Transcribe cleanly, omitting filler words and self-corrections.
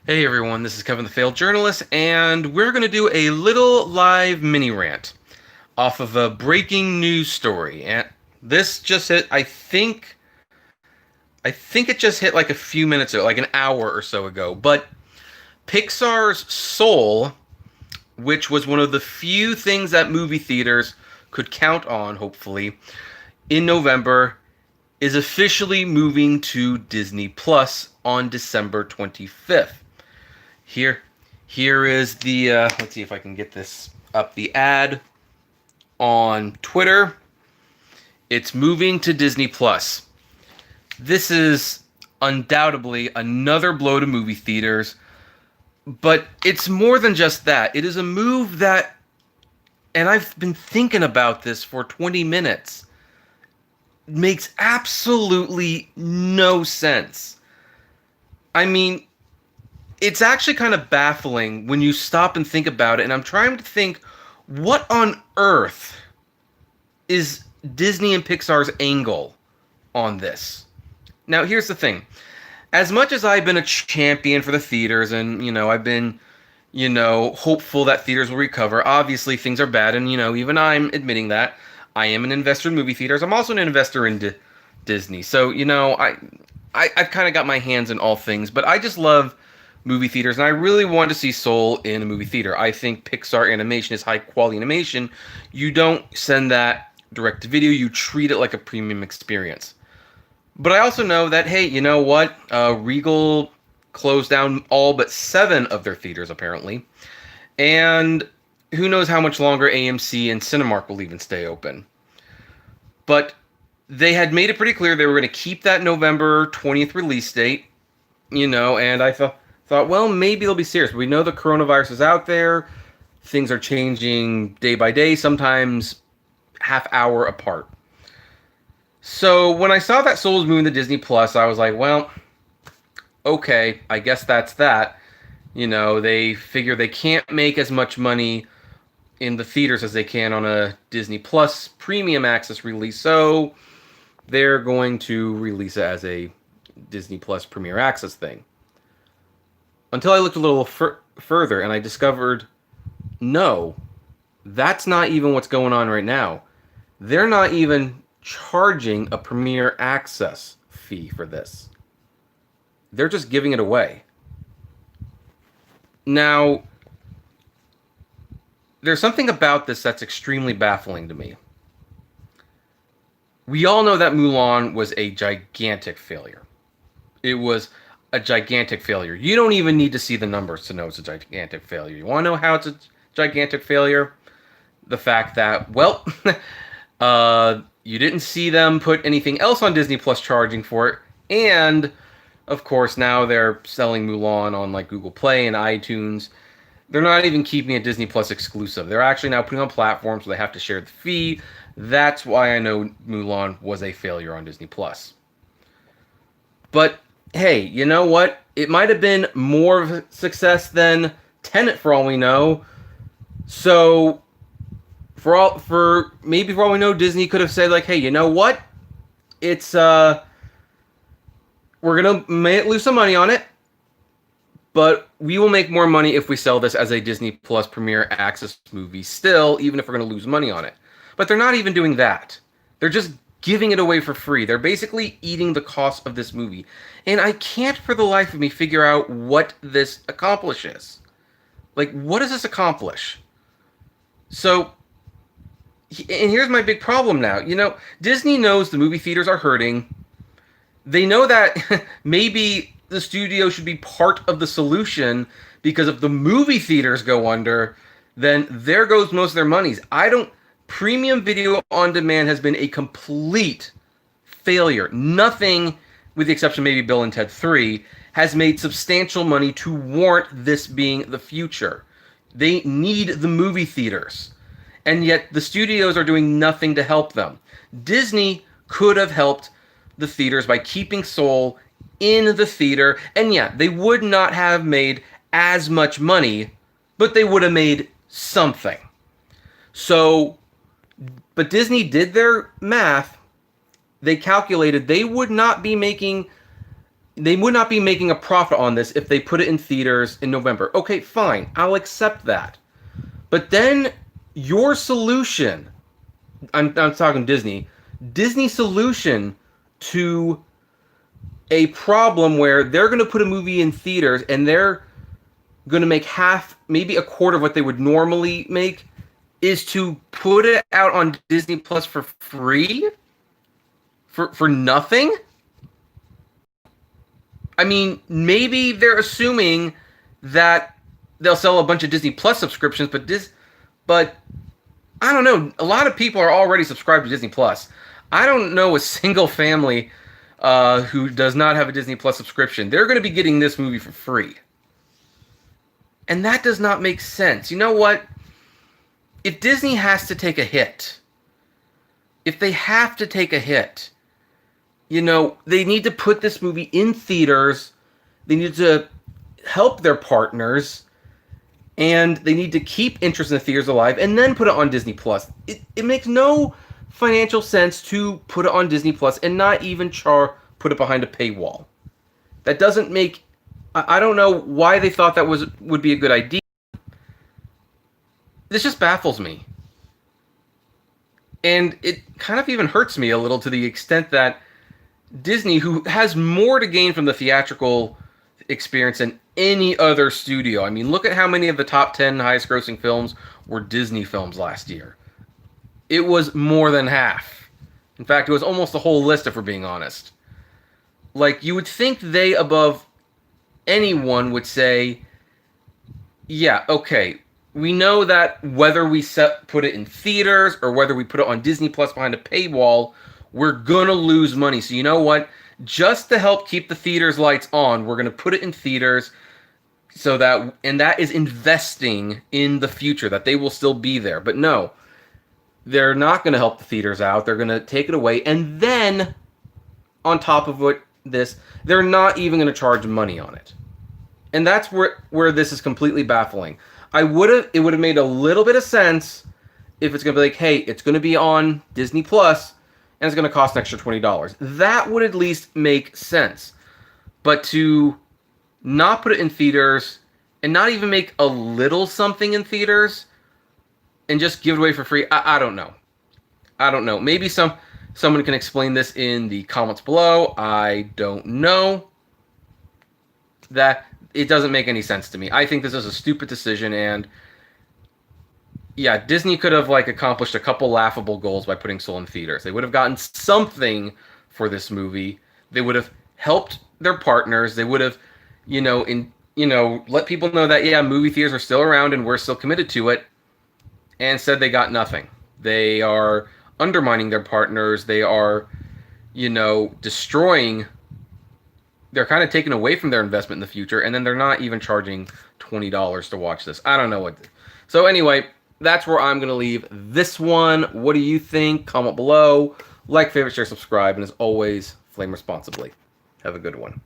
Hey everyone, this is Kevin the Failed Journalist, and we're going to do a little live mini rant off of a breaking news story. And this just hit, I think it just hit like a few minutes ago, like an hour or so ago. But Pixar's Soul, which was one of the few things that movie theaters could count on, hopefully, in November, is officially moving to Disney Plus on December 25th. Here, here is the. Let's see if I can get this up. The ad on Twitter. It's moving to Disney Plus. This is undoubtedly another blow to movie theaters, but it's more than just that. It is a move that, and I've been thinking about this for 20 minutes, makes absolutely no sense. I mean, it's actually kind of baffling when you stop and think about it, and I'm trying to think what on earth is Disney and Pixar's angle on this. Now, here's the thing. As much as I've been a champion for the theaters and, I've been, hopeful that theaters will recover, obviously things are bad, and, even I'm admitting that. I am an investor in movie theaters. I'm also an investor in Disney. So, I've kind of got my hands in all things, but I just love movie theaters, and I really want to see Soul in a movie theater. I think Pixar animation is high quality animation. You don't send that direct to video, you treat it like a premium experience. But I also know that, hey, you know what? Regal closed down all but 7 of their theaters, apparently. And who knows how much longer AMC and Cinemark will even stay open. But they had made it pretty clear they were going to keep that November 20th release date, and I thought, well, maybe they'll be serious. We know the coronavirus is out there. Things are changing day by day, sometimes half hour apart. So when I saw that Soul was moving to Disney Plus, I was like, well, okay, I guess that's that. They figure they can't make as much money in the theaters as they can on a Disney Plus premium access release, so they're going to release it as a Disney Plus Premier Access thing. Until I looked a little further and I discovered, no, that's not even what's going on right now. They're not even charging a Premier Access fee for this. They're just giving it away. Now, there's something about this that's extremely baffling to me. We all know that Mulan was a gigantic failure. It was a gigantic failure. You don't even need to see the numbers to know it's a gigantic failure. You want to know how it's a gigantic failure? The fact that, well, you didn't see them put anything else on Disney Plus charging for it, and of course now they're selling Mulan on like Google Play and iTunes. They're not even keeping it Disney Plus exclusive. They're actually now putting on platforms where they have to share the fee. That's why I know Mulan was a failure on Disney Plus. But hey, you know what? It might have been more of a success than Tenet for all we know. So maybe for all we know, Disney could have said like, hey, you know what? It's we're gonna lose some money on it, but we will make more money if we sell this as a Disney Plus Premier Access movie still, even if we're going to lose money on it. But they're not even doing that. They're just giving it away for free. They're basically eating the cost of this movie. And I can't for the life of me figure out what this accomplishes. Like, what does this accomplish? So, and here's my big problem now. Disney knows the movie theaters are hurting. They know that maybe the studio should be part of the solution, because if the movie theaters go under, then there goes most of their monies. Premium video on demand has been a complete failure. Nothing, with the exception of maybe Bill and Ted 3, has made substantial money to warrant this being the future. They need the movie theaters. And yet the studios are doing nothing to help them. Disney could have helped the theaters by keeping Soul in the theater, and yeah, they would not have made as much money, but they would have made something. So, but Disney did their math. They calculated they would not be making they would not be making a profit on this if they put it in theaters in November. Okay, fine. I'll accept that. But then your solution, I'm talking Disney, Disney's solution to a problem where they're going to put a movie in theaters and they're going to make half, maybe a quarter of what they would normally make, is to put it out on Disney Plus for free? For nothing? I mean, maybe they're assuming that they'll sell a bunch of Disney Plus subscriptions, but I don't know. A lot of people are already subscribed to Disney Plus. I don't know a single family who does not have a Disney Plus subscription. They're going to be getting this movie for free. And that does not make sense. You know what? If Disney has to take a hit, if they have to take a hit, you know, they need to put this movie in theaters. They need to help their partners. And they need to keep interest in the theaters alive and then put it on Disney Plus. It makes no financial sense to put it on Disney Plus and not even put it behind a paywall. That doesn't make... I don't know why they thought that would be a good idea. This just baffles me. And it kind of even hurts me a little, to the extent that Disney, who has more to gain from the theatrical experience than any other studio. I mean, look at how many of the top 10 highest grossing films were Disney films last year. It was more than half. In fact, it was almost the whole list, if we're being honest. Like, you would think they, above anyone, would say, yeah, okay, we know that whether we put it in theaters or whether we put it on Disney Plus behind a paywall, we're gonna lose money. So you know what? Just to help keep the theaters lights on, we're gonna put it in theaters, so that, and that is investing in the future, that they will still be there. But no, they're not gonna help the theaters out. They're gonna take it away, and then on top of this, they're not even gonna charge money on it. And that's where this is completely baffling. It would have made a little bit of sense if it's gonna be like, hey, it's gonna be on Disney Plus, and it's going to cost an extra $20. That would at least make sense. But to not put it in theaters and not even make a little something in theaters and just give it away for free, I don't know. I don't know. Maybe someone can explain this in the comments below. I don't know. That it doesn't make any sense to me. I think this is a stupid decision, and yeah, Disney could have accomplished a couple laughable goals by putting Soul in theaters. They would have gotten something for this movie. They would have helped their partners. They would have, let people know that, yeah, movie theaters are still around and we're still committed to it. And instead, they got nothing. They are undermining their partners. They are, destroying. They're kind of taking away from their investment in the future, and then they're not even charging $20 to watch this. I don't know what. So anyway, that's where I'm going to leave this one. What do you think? Comment below. Like, favorite, share, subscribe, and as always, flame responsibly. Have a good one.